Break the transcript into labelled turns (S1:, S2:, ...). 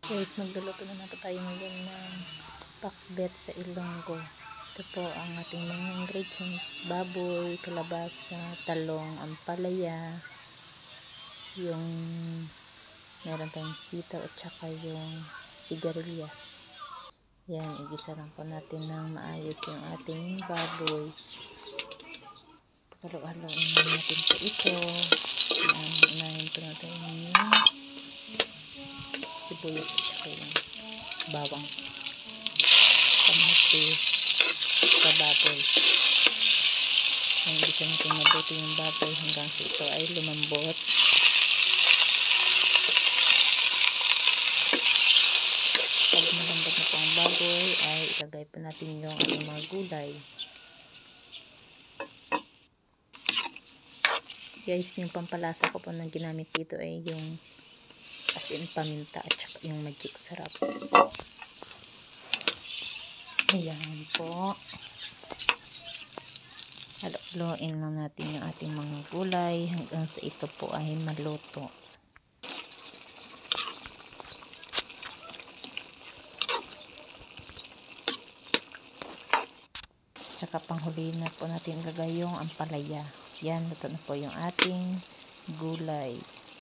S1: Guys, magluluto na po tayo ngayon ng pakbet sa Ilonggo. Ito po ang ating mga ingredients: baboy, kalabasa, talong, ampalaya, yung meron tayong sitaw at saka yung sigarilyas. Yan, igisa lang po natin ng maayos yung ating baboy. Halo-haloin natin po ito. Yan, unahin po natin yung sibuyas at saka yung bawang, kamatis, sa baboy. Ang gusto natin mabuti yung baboy hanggang sa ito ay lumambot. Pag malambot na po ang baboy ay ilagay po natin yung ating mga gulay. Guys, yung pampalasa ko po na ginamit dito ay yung asin, paminta at saka yung magic sarap. Ayan po. Halo-haloin lang natin yung ating mga gulay hanggang sa ito po ay maluto. Tsaka panghuli na po natin ilagay yung ampalaya. Yan, luto na po yung ating gulay.